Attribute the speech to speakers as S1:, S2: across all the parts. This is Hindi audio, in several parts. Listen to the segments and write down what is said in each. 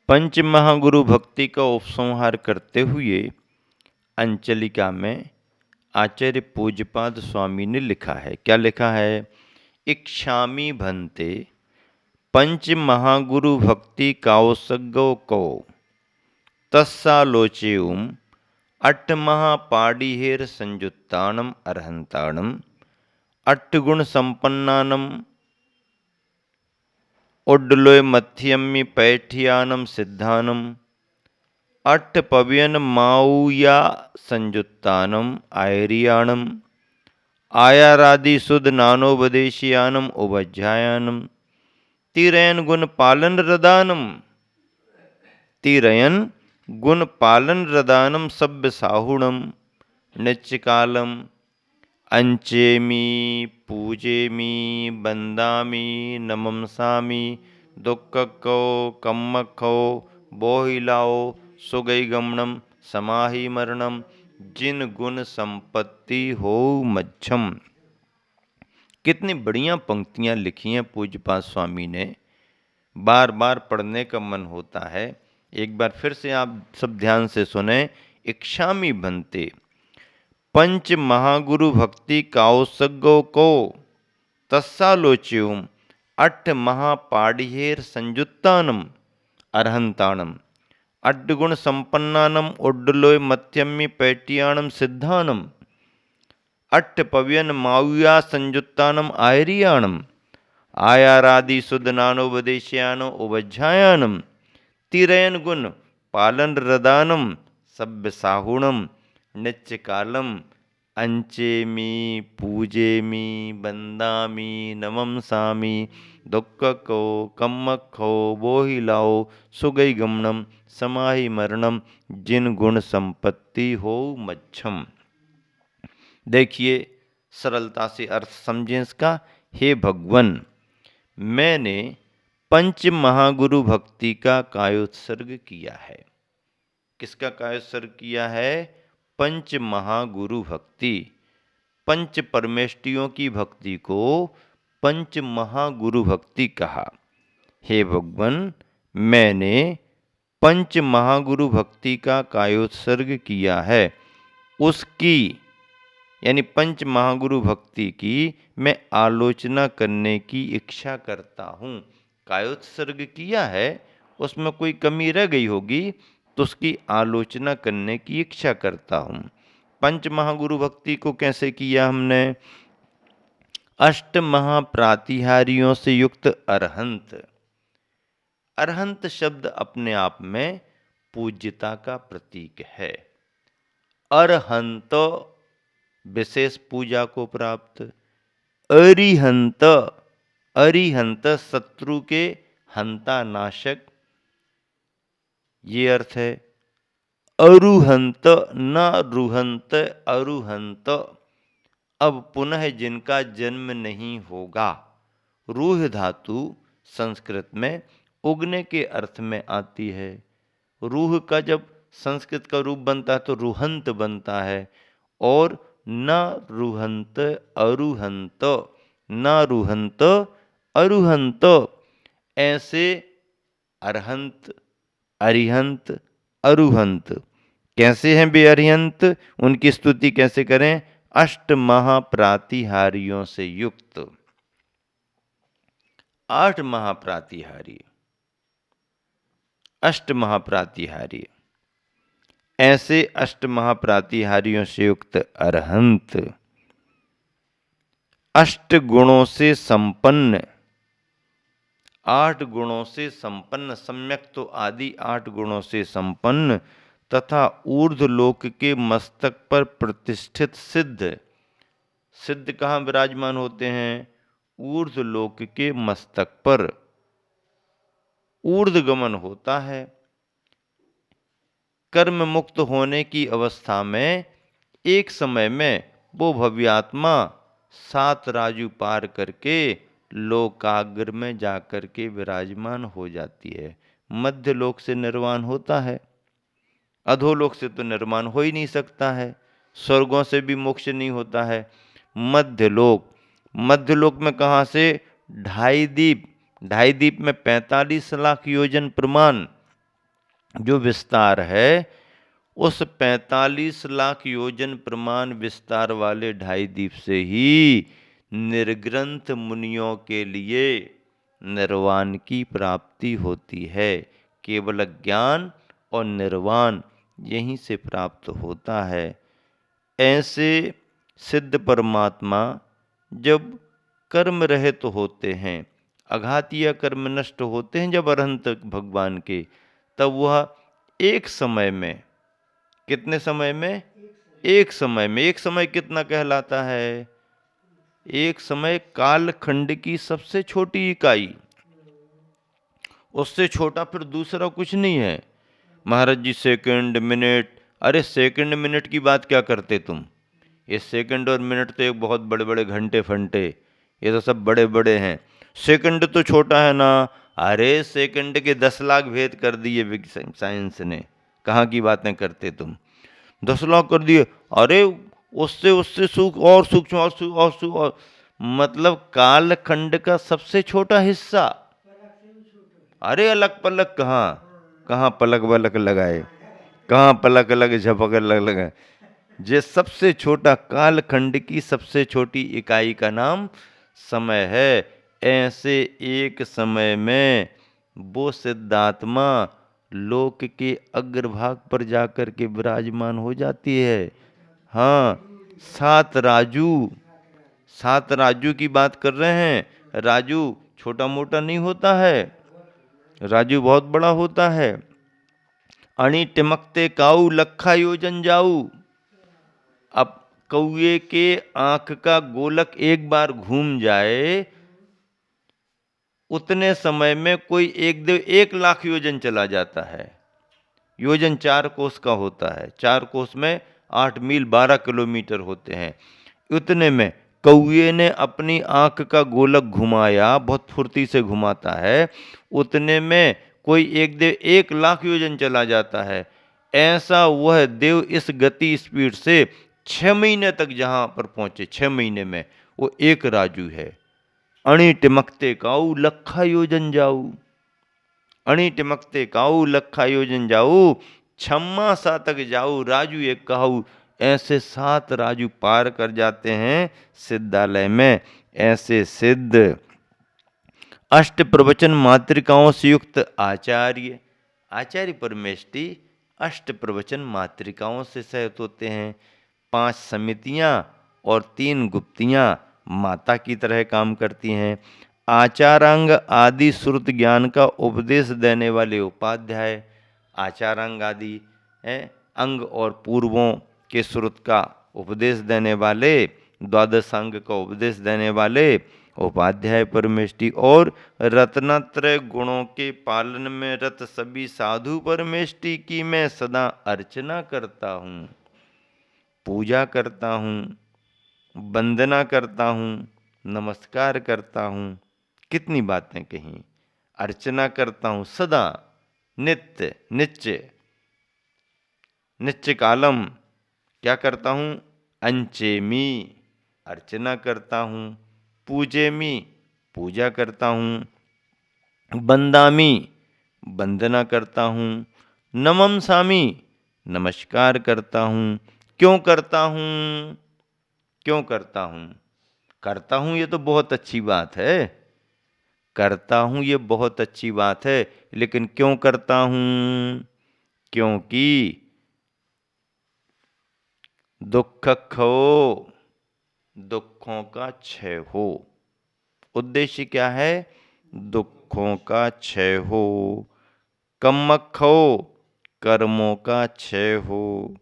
S1: पंच महागुरु भक्ति का उपसंहार करते हुए अंचलिका में आचार्य पूज्यपाद स्वामी ने लिखा है। क्या लिखा है? इक्षामि भन्ते पंच महागुरु भक्ति कावसगो को तस्सालोचेउम अट्ठ महापाड़ीहेर संयुत्तानम अर्हंताणम अट्ठगुण संपन्नानम उड्डलोय मध्यमी पैठियानम सिद्धानम अट्ठ पव्यन माऊया संयुत्तानम आयरियाणम आयारादि सुद नानोपदेशियानम उभज्जायानम तिरयन गुण पालन रदानम तिरयन गुण पालन रदानम सभ्य साहुणम नित्यकालम अंचेमी पूजेमी बंदामी नमंसामी दुक्कको कम्मखो बोहिलाओ सुगई गमनम समाहि मरणम जिन गुण संपत्ति हो मच्छम। कितनी बढ़िया पंक्तियां लिखी हैं पूज्यपाद स्वामी ने, बार बार पढ़ने का मन होता है। एक बार फिर से आप सब ध्यान से सुने। इक्षामि भन्ते पंच महागुरु भक्ति कावसगो को तस्सालोच्युम अट्ठ महापाड़ीहेर संयुत्तानम अर्हंताणम अड्डगुण संपन्नानम उड्डलोय मध्यमी पैटियाणम सिद्धानम अट्ठ पव्यन माव्या संयुत्तानम आयरियाणम आयारादि सुदनानोपदेश्यानो उभज्जायानम तिरयन गुण पालन रदानम सभ्य साहुणम नित्यकालम अंचेमी पूजेमी बंदामी नमंसामी दुक्कको कम्मखो बोहिलाओ सुगई गमनम समाहि मरणम जिन गुण संपत्ति हो मच्छम। देखिए, सरलता से अर्थ समझें इसका। हे भगवन, मैंने पंच महागुरु भक्ति का कायोत्सर्ग किया है। किसका कायोत्सर्ग किया है? पंच महागुरु भक्ति। पंच परमेष्टियों की भक्ति को पंच महागुरु भक्ति कहा। हे भगवन, मैंने पंच महागुरु भक्ति का कायोत्सर्ग किया है। उसकी यानी पंच महागुरु भक्ति की मैं आलोचना करने की इच्छा करता हूँ। कायोत्सर्ग किया है, उसमें कोई कमी रह गई होगी तो उसकी आलोचना करने की इच्छा करता हूँ। पंच महागुरु भक्ति को कैसे किया हमने? अष्ट महाप्रातिहारियों से युक्त अरहंत। अरहंत शब्द अपने आप में पूज्यता का प्रतीक है। अरहंत विशेष पूजा को प्राप्त, अरिहंत अरिहंत शत्रु के हंता नाशक, ये अर्थ है। अरुहंत न रुहंत अरुहंत, अब पुनः जिनका जन्म नहीं होगा। रूह धातु संस्कृत में उगने के अर्थ में आती है। रूह का जब संस्कृत का रूप बनता है तो रुहंत बनता है। और न रुहंत अरुहंत, न रुहंत अरुहंत, ऐसे अरहंत अरिहंत अरुहंत कैसे हैं बे अरिहंत? उनकी स्तुति कैसे करें? अष्ट महाप्रातिहारियों से युक्त। आठ महाप्रातिहारी, अष्ट महाप्रातिहारी, ऐसे अष्ट महाप्रातिहारियों से युक्त अरहंत, अष्ट गुणों से संपन्न, आठ गुणों से संपन्न, सम्यक तो आदि आठ गुणों से संपन्न तथा ऊर्ध्वलोक के मस्तक पर प्रतिष्ठित सिद्ध। सिद्ध कहाँ विराजमान होते हैं? ऊर्ध्वलोक के मस्तक पर ऊर्ध्वगमन होता है। कर्म मुक्त होने की अवस्था में एक समय में वो भव्यात्मा 7 राजू पार करके लोकाग्र में जाकर के विराजमान हो जाती है। मध्य लोक से निर्वाण होता है, अधोलोक से तो निर्वाण हो ही नहीं सकता है, स्वर्गों से भी मोक्ष नहीं होता है। मध्यलोक, मध्यलोक में कहाँ से? ढाई दीप, ढाई दीप में 45 लाख योजन प्रमाण, जो विस्तार है उस 45 लाख योजन प्रमाण विस्तार वाले ढाई द्वीप से ही निर्ग्रंथ मुनियों के लिए निर्वाण की प्राप्ति होती है। केवल ज्ञान और निर्वाण यहीं से प्राप्त होता है। ऐसे सिद्ध परमात्मा जब कर्म रहित होते हैं, अघातीय कर्म नष्ट होते हैं जब अरहंत भगवान के, तब वह एक समय में, कितने समय में? एक समय में। एक समय कितना कहलाता है? एक समय कालखंड की सबसे छोटी इकाई, उससे छोटा फिर दूसरा कुछ नहीं है। महाराज जी सेकंड, मिनट, अरे सेकंड मिनट की बात क्या करते तुम? ये सेकंड और मिनट तो एक बहुत बड़े बड़े घंटे फंटे, ये तो सब बड़े बड़े हैं। सेकंड तो छोटा है ना। अरे सेकंड के 10 लाख भेद कर दिए साइंस ने। कहाँ की बातें करते तुम? 10 लाख कर दिए। अरे उससे उससे और सूक्ष्म और मतलब कालखंड का सबसे छोटा हिस्सा। अरे अलग पलक कहाँ, कहाँ पलक वलक लगाए, कहाँ पलक अलग झपक अलग लगाए। ये सबसे छोटा कालखंड की सबसे छोटी इकाई का नाम समय है। ऐसे एक समय में वो सिद्धात्मा लोक के अग्रभाग पर जाकर के विराजमान हो जाती है। हाँ, सात राजू, सात राजू की बात कर रहे हैं। राजू छोटा मोटा नहीं होता है, राजू बहुत बड़ा होता है। अणी टिमकते काऊ लखा योजन जाऊ। अब कौए के आंख का गोलक एक बार घूम जाए, उतने समय में कोई 1 लाख योजन चला जाता है। योजन 4 कोस का होता है, 4 कोस में 8 मील 12 किलोमीटर होते हैं। उतने में कौए ने अपनी आंख का गोलक घुमाया, बहुत फुर्ती से घुमाता है, उतने में कोई 1 लाख योजन चला जाता है। ऐसा वह देव इस गति स्पीड से 6 महीने तक जहां पर पहुंचे, 6 महीने में, वो एक राजू है। अणी टिमकते काऊ लखा योजन जाऊ। अणी टिमकते काऊ लखा योजन जाऊ, छम्मा सा तक जाऊ राजू एक कहू। ऐसे 7 राजू पार कर जाते हैं सिद्धालय में। ऐसे सिद्ध अष्ट प्रवचन मातृकाओं से युक्त आचार्य, आचार्य परमेष्टि अष्ट प्रवचन मातृकाओं से सहित होते हैं। 5 समितियां और 3 गुप्तियां माता की तरह काम करती हैं। आचारांग आदि श्रुत ज्ञान का उपदेश देने वाले उपाध्याय, आचारांग आदि अंग और पूर्वों के श्रुत का उपदेश देने वाले, द्वादशांग का उपदेश देने वाले उपाध्याय परमेष्टि, और रत्नत्रय गुणों के पालन में रत सभी साधु परमेष्टि की मैं सदा अर्चना करता हूँ, पूजा करता हूँ, वंदना करता हूँ, नमस्कार करता हूँ। कितनी बातें कहीं। अर्चना करता हूँ सदा, नित्य नित्य नित्य कालम। क्या करता हूँ? अंचेमी, अर्चना करता हूँ। पूजेमी, पूजा करता हूँ। वंदामी, वंदना करता हूँ। नमम सामी, नमस्कार करता हूँ। क्यों करता हूँ? क्यों करता हूँ? करता हूँ ये तो बहुत अच्छी बात है, करता हूँ ये बहुत अच्छी बात है, लेकिन क्यों करता हूँ? क्योंकि दुख खो, दुखों का क्षय हो। उद्देश्य क्या है? दुखों का क्षय हो। कम्मख हो, कर्मों का क्षय हो।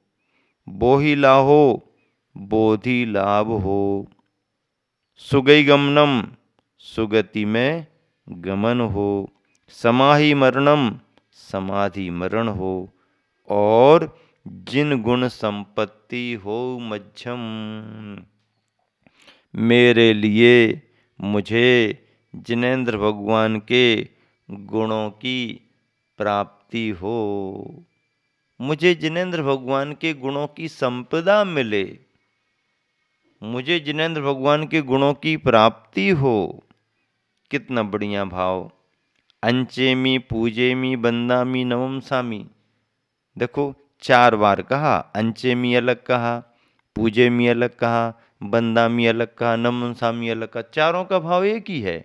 S1: बोहि लाहो, बोधि लाभ हो। सुगई गमनम, सुगति में गमन हो। समाहि मरणम, समाधि मरण हो। और जिन गुण संपत्ति हो मध्यम। मेरे लिए, मुझे जिनेंद्र भगवान के गुणों की प्राप्ति हो, मुझे जिनेंद्र भगवान के गुणों की संपदा मिले, मुझे जिनेंद्र भगवान के गुणों की प्राप्ति हो। कितना बढ़िया भाव। अंचेमी, पूजेमी, बंदामी, नमम सामी। देखो 4 बार कहा, अंचेमी अलग कहा, पूजेमी अलग कहा, बंदामी अलग कहा, नमनसामी अलग कहा। चारों का भाव एक ही है।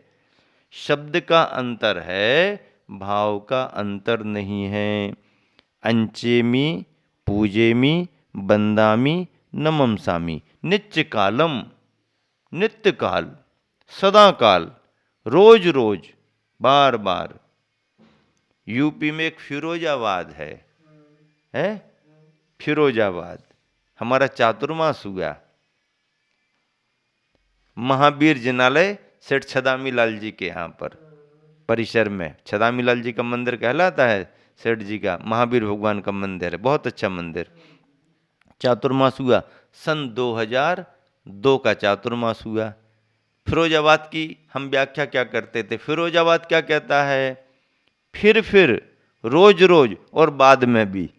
S1: शब्द का अंतर है, भाव का अंतर नहीं है। अंचेमी, पूजेमी, बंदामी, नममसामी। नित्य कालम, नित्य काल, सदा काल, रोज रोज, बार बार। यूपी में एक फिरोजाबाद है फिरोजाबाद, हमारा चातुर्मास हुआ। महावीर जिनालय सेठ छदामी लाल जी के यहाँ पर परिसर में, छदामी लाल जी का मंदिर कहलाता है, सेठ जी का महावीर भगवान का मंदिर है, बहुत अच्छा मंदिर। चातुर्मास हुआ सन 2002 का चातुर्मास हुआ। फिरोजाबाद की हम व्याख्या क्या करते थे? फिरोजाबाद क्या कहता है? फिर रोज रोज और बाद में भी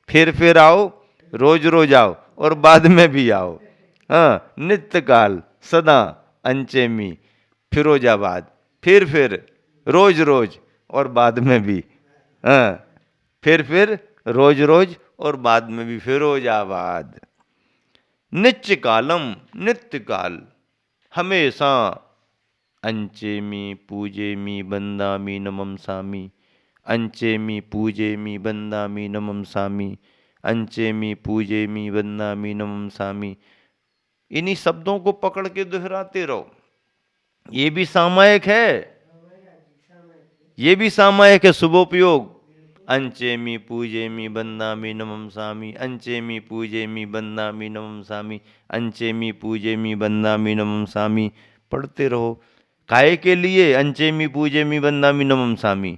S1: फिर आओ, रोज रोज आओ और बाद में भी आओ। हाँ, नित्य काल, सदा, अंचेमी, फिरोजाबाद, फिर रोज रोज और बाद में भी। हाँ, फिर रोज रोज और बाद में भी फिरोजाबाद। नित्य कालम, नित्य काल, हमेशा। अंचेमी पूजेमी बंदामी नममसामी, अंचेमी पूजेमी बंदामी नममसामी, अंचेमी पूजेमी बंदामी नममसामी। इन्हीं शब्दों को पकड़ के दोहराते रहो। ये भी सामायिक है, ये भी सामायिक है, शुभोपयोग। अंचेमी पूजेमी बंदामी नममसामी, अंचेमी पूजेमी बंदामी नममसामी, अंचेमी पूजेमी बंदामी नममसामी। पढ़ते रहो। काय के लिए? अंचेमी पूजेमी बंदामी नममसामी।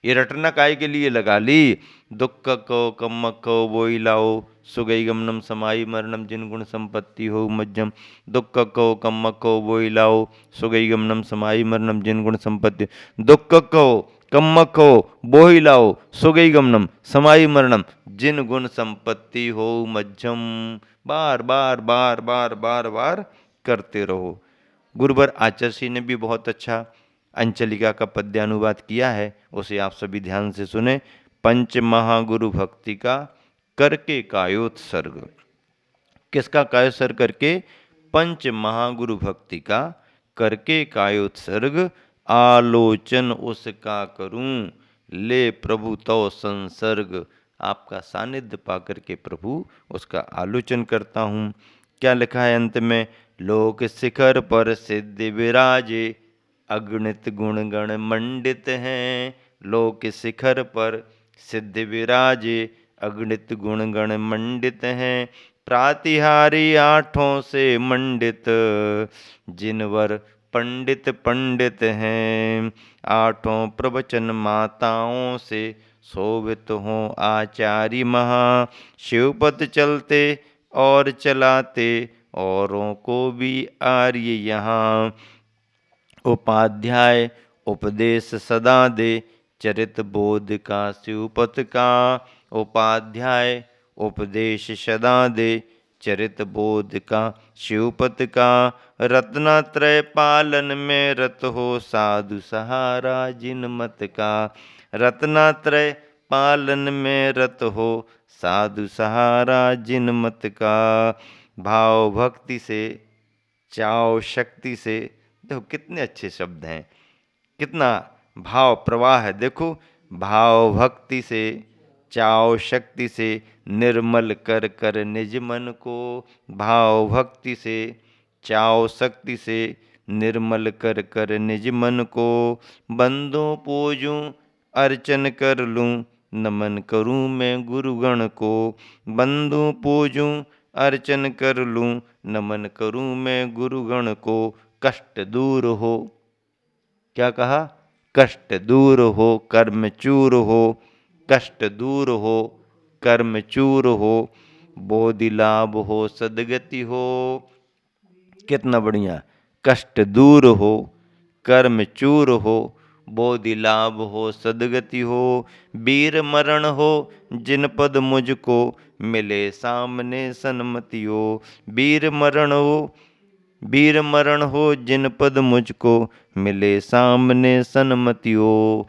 S1: ये रटना काय के लिए लगा ली? दुख को कम्मक को बोई लाओ, सुगई गमनम समाई मरणम, जिन गुण संपत्ति हो मज्जम। दुख को कम्मक को बोई लाओ, सुगई गमनम समाई मरणम, जिन गुण संपत्ति। दुख को कम्मक को बोई लाओ, सुगई गमनम समाई मरणम, जिन गुण संपत्ति हो मज्जम। बार बार बार बार बार बार करते रहो। गुरुवर आचार्य ने भी बहुत अच्छा अंचलिका का पद्यानुवाद किया है, उसे आप सभी ध्यान से सुने। पंच महागुरु भक्ति का करके कायोत्सर्ग। किसका कायोत्सर्ग करके? पंच महागुरु भक्ति का करके कायोत्सर्ग। आलोचन उसका करूं, ले प्रभु तो संसर्ग। आपका सानिध्य पाकर के प्रभु उसका आलोचन करता हूँ। क्या लिखा है अंत में? लोक शिखर पर सिद्धि विराजे, अगणित गुण गण मंडित हैं। लोक शिखर पर सिद्धि विराजे, अगणित गुण गण मंडित हैं। प्रातिहारी आठों से मंडित, जिनवर पंडित पंडित हैं। आठों प्रवचन माताओं से शोभित हों आचार्य महा। शिवपद चलते और चलाते, औरों को भी आर्य यहाँ। उपाध्याय उपदेश सदा दे, चरित बोध का शिवपत का। उपाध्याय उपदेश सदा दे, चरित बोध का शिवपत का। रत्नात्रय पालन में रत हो, साधु सहारा जिन मत का। रत्नात्रय पालन में रत हो, साधु सहारा जिन मत का। भाव भक्ति से, चाव शक्ति से। देखो कितने अच्छे शब्द हैं, कितना भाव प्रवाह है। देखो, भाव भक्ति से, चाव शक्ति से, निर्मल कर कर निज मन को। भाव भक्ति से, चाव शक्ति से, निर्मल कर कर निज मन को। बंदों पूजूं अर्चन कर लूं, नमन करूं मैं गुरुगण को। बंदों पूजूं अर्चन कर लूं, नमन करूं मैं गुरुगण को। कष्ट दूर हो, क्या कहा? कष्ट दूर हो, कर्म चूर हो। कष्ट दूर हो, कर्म चूर हो, बोधि लाभ हो, सदगति हो। कितना बढ़िया! कष्ट दूर हो, कर्म चूर हो, बोधि लाभ हो, सदगति हो। वीर मरण हो, जिन पद मुझको, मिले सामने सन्मति हो। वीर मरण हो, वीर मरण हो, जिन पद मुझको, मिले सामने सन्मति हो।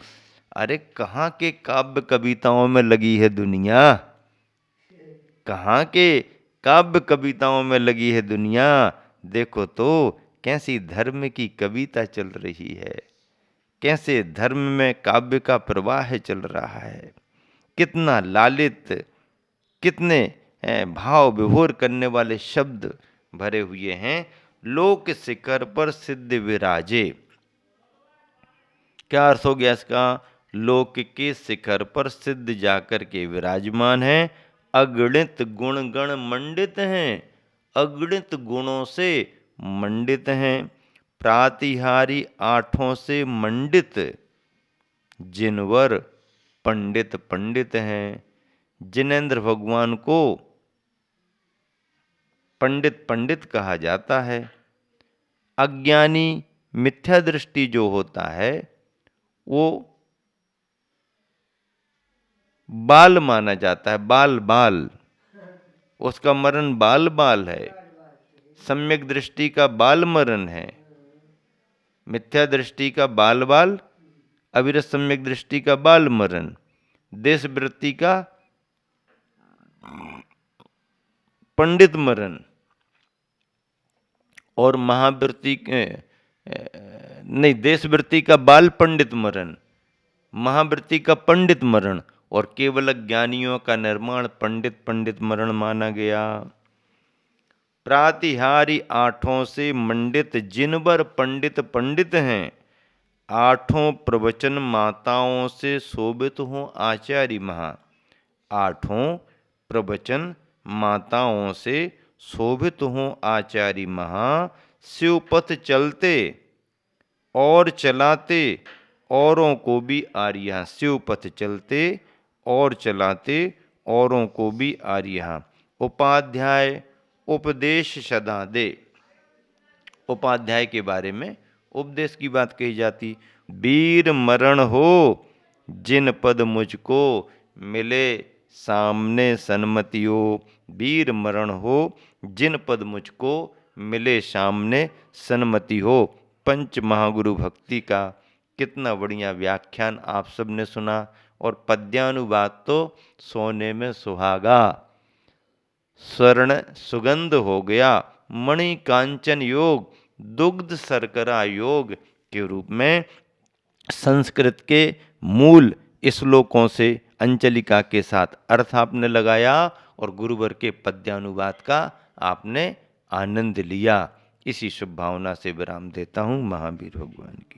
S1: अरे कहाँ के काव्य कविताओं में लगी है दुनिया, कहाँ के काव्य कविताओं में लगी है दुनिया। देखो तो कैसी धर्म की कविता चल रही है, कैसे धर्म में काव्य का प्रवाह चल रहा है, कितना लालित, कितने भाव विभोर करने वाले शब्द भरे हुए हैं। लोक शिखर पर सिद्ध विराजे, क्या अर्थ हो गया इसका? लोक के शिखर पर सिद्ध जाकर के विराजमान हैं, अगणित गुण गण मंडित हैं, अगणित गुणों से मंडित हैं, प्रातिहारी आठों से मंडित, जिनवर पंडित पंडित हैं। जिनेंद्र भगवान को पंडित पंडित कहा जाता है। अज्ञानी मिथ्या दृष्टि जो होता है वो बाल माना जाता है, बाल बाल, उसका मरण बाल बाल है। सम्यक दृष्टि का बाल मरण है, मिथ्या दृष्टि का बाल बाल, अविरत सम्यक दृष्टि का बाल मरण, देश वृत्ति का पंडित मरण, और महावृत्ति नहीं, देश वृत्ति का बाल पंडित मरण, महावृत्ति का पंडित मरण, और केवल ज्ञानियों का निर्माण पंडित पंडित मरण माना गया। प्रातिहारी आठों से मंडित, जिनवर पंडित पंडित हैं, आठों प्रवचन माताओं से शोभित हो आचार्य महा। आठों प्रवचन माताओं से शोभित हो आचार्य महा। शिवपथ चलते और चलाते औरों को भी आर्या, शिवपथ चलते और चलाते औरों को भी आर्या। उपाध्याय उपदेश सदा दे, उपाध्याय के बारे में उपदेश की बात कही जाती। वीर मरण हो जिन पद मुझको मिले सामने सन्मति हो, वीर मरण हो जिन पद मुझको मिले सामने सन्मति हो। पंच महागुरु भक्ति का कितना बढ़िया व्याख्यान आप सब ने सुना, और पद्यानुवाद तो सोने में सुहागा, स्वर्ण सुगंध हो गया। मणि कांचन योग, दुग्ध शर्करा योग के रूप में संस्कृत के मूल श्लोकों से अंचलिका के साथ अर्थ आपने लगाया, और गुरुवर के पद्यानुवाद का आपने आनंद लिया। इसी शुभ भावना से विराम देता हूँ। महावीर भगवान की।